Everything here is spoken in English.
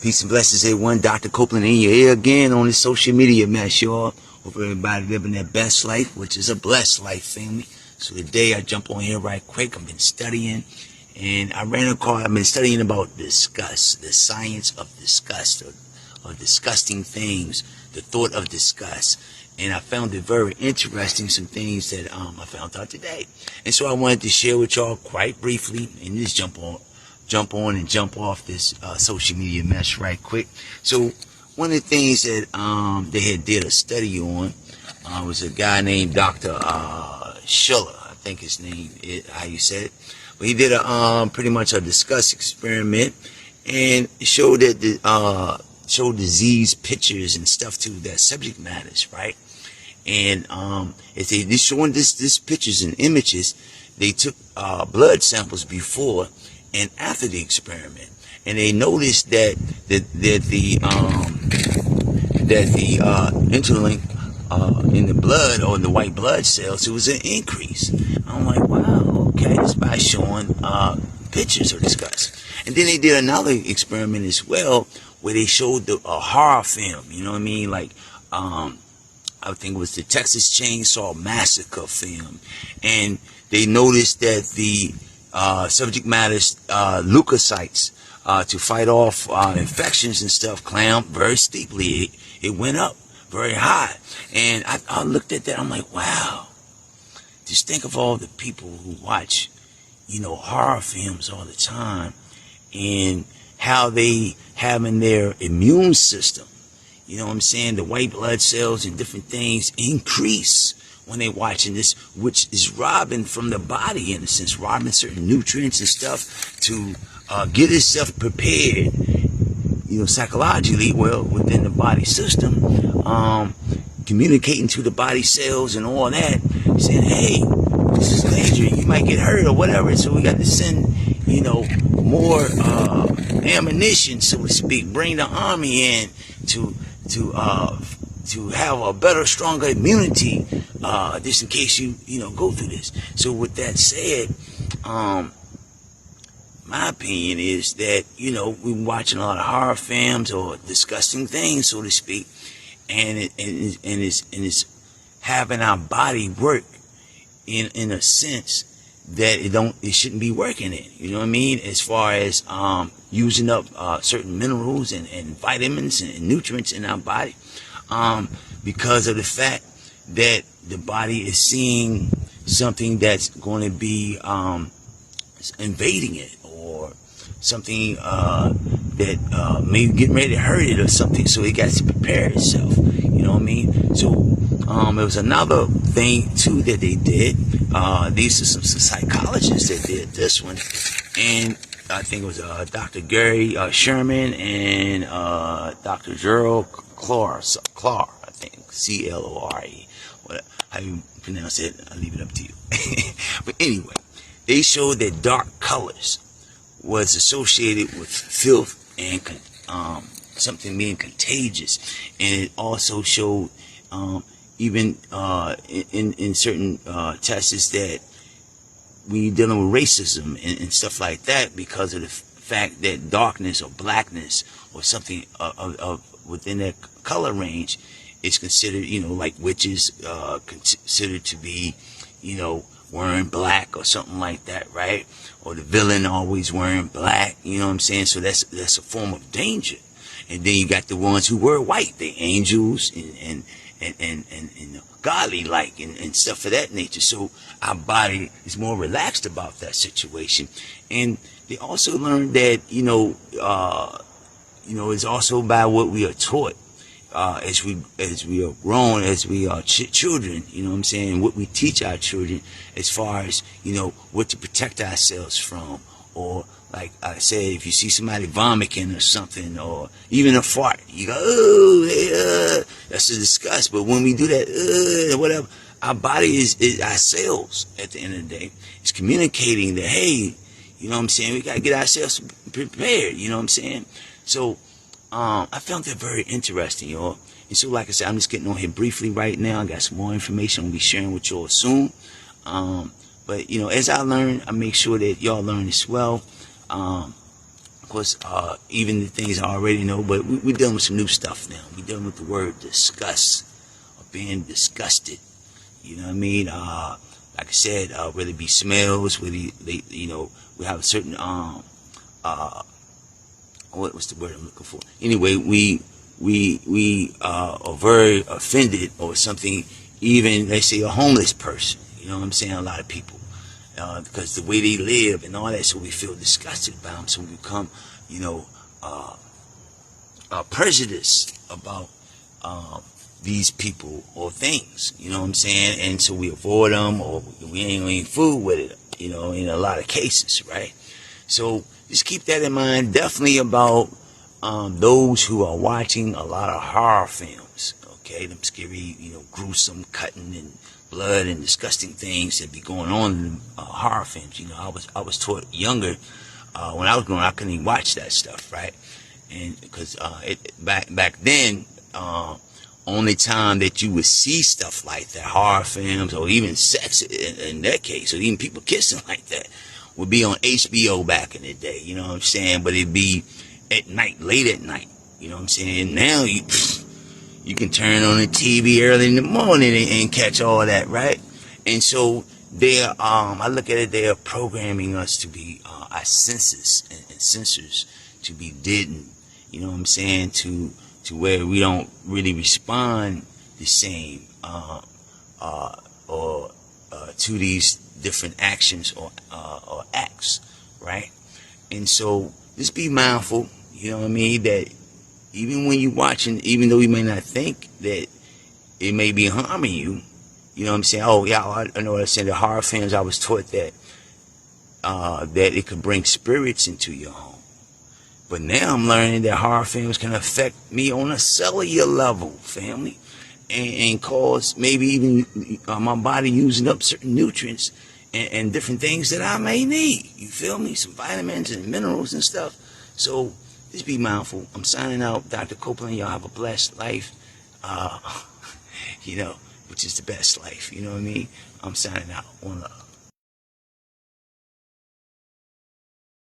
Peace and blessings, everyone. Doctah Copeland in your ear again on this social media mess, y'all. Hope everybody living their best life, which is a blessed life, family. So today I jump on here right quick. I've been studying, and I've been studying about disgust, the science of disgust, or disgusting things, the thought of disgust. And I found it very interesting, some things that I found out today. And so I wanted to share with y'all quite briefly, and just jump on and jump off this social media mess right quick. So one of the things that they had did a study on was a guy named Dr. Schiller, I think his name is how you said it. But he did a pretty much a disgust experiment, and showed that showed disease pictures and stuff to that subject matters, right? And if they showing this pictures and images, they took blood samples before and after the experiment, and they noticed that the interlink in the blood, or in the white blood cells, it was an increase. I'm like, wow, okay, that's by showing pictures of disgust. And then they did another experiment as well, where they showed a horror film, you know what I mean, like I think it was the Texas Chainsaw Massacre film, and they noticed that the subject matter's leukocytes to fight off infections and stuff climbed very steeply. It went up very high, and I looked at that. I'm like, wow, just think of all the people who watch, you know, horror films all the time, and how they having their immune system, you know what I'm saying, the white blood cells and different things increase when they're watching this, which is robbing from the body, in a sense, robbing certain nutrients and stuff to get itself prepared, you know, psychologically, well, within the body system, communicating to the body cells and all that, saying, hey, this is dangerous, you might get hurt or whatever. So we got to send, you know, more ammunition, so to speak, bring the army in to have a better, stronger immunity, just in case you know, go through this. So with that said, my opinion is that, you know, we're watching a lot of horror films or disgusting things, so to speak, and it's having our body work in a sense that it shouldn't be working in, you know what I mean, as far as using up certain minerals and vitamins and nutrients in our body, because of the fact that the body is seeing something that's going to be invading it, or something that may get ready to hurt it or something, so it got to prepare itself, you know what I mean. So there was another thing too that they did. These are some psychologists that did this one, and I think it was Dr. Gary Sherman and Dr. Gerald Clark, I think, C-L-O-R-E. How you pronounce it, I'll leave it up to you. But anyway, they showed that dark colors was associated with filth and something being contagious, and it also showed even in certain tests that when you're dealing with racism and stuff like that, because of the fact that darkness or blackness or something within that color range is considered, you know, like witches considered to be, you know, wearing black or something like that, right? Or the villain always wearing black, you know what I'm saying? So that's a form of danger. And then you got the ones who were white, the angels and godly like and stuff of that nature. So our body is more relaxed about that situation. And they also learned that, you know, it's also by what we are taught as we are grown, as we are children, you know what I'm saying, what we teach our children as far as, you know, what to protect ourselves from. Or like I said, if you see somebody vomiting or something, or even a fart, you go, oh, that's a disgust. But when we do that, whatever, our body is our cells at the end of the day. It's communicating that, hey, you know what I'm saying, we got to get ourselves prepared, you know what I'm saying? So I found that very interesting, y'all. And so, like I said, I'm just getting on here briefly right now. I got some more information I'm going to be sharing with y'all soon. But, you know, as I learn, I make sure that y'all learn as well. Of course, even the things I already know, but we're dealing with some new stuff now. We're dealing with the word disgust, or being disgusted. You know what I mean? Like I said, whether it be smells, whether we have a certain what's the word I'm looking for? Anyway, we are very offended or something. Even let's say a homeless person. You know what I'm saying? A lot of people. Because the way they live and all that, so we feel disgusted by them, so we become, prejudiced about these people or things, you know what I'm saying, and so we avoid them, or we ain't gonna eat food with it, in a lot of cases, right? So just keep that in mind, definitely about those who are watching a lot of horror films, okay, them scary, gruesome cutting and blood and disgusting things that be going on in horror films. I was taught younger, when I was growing up, I couldn't even watch that stuff, right? And because back then, only time that you would see stuff like that, horror films or even sex in that case, or even people kissing like that, would be on HBO back in the day. You know what I'm saying? But it'd be at night, late at night. You know what I'm saying? Now you can turn on the TV early in the morning and catch all that, right? And so I look at it, they're programming us to be, our senses and sensors to be deadened, you know what I'm saying, to where we don't really respond the same, or to these different actions or acts, right? And so just be mindful, you know what I mean, that even when you're watching, even though you may not think that it may be harming you, you know what I'm saying? Oh, yeah, I know what I'm saying. The horror films, I was taught that it could bring spirits into your home. But now I'm learning that horror films can affect me on a cellular level, family, and cause maybe even my body using up certain nutrients and different things that I may need. You feel me? Some vitamins and minerals and stuff. So just be mindful. I'm signing out, Dr. Copeland. Y'all have a blessed life, which is the best life. You know what I mean? I'm signing out. One love.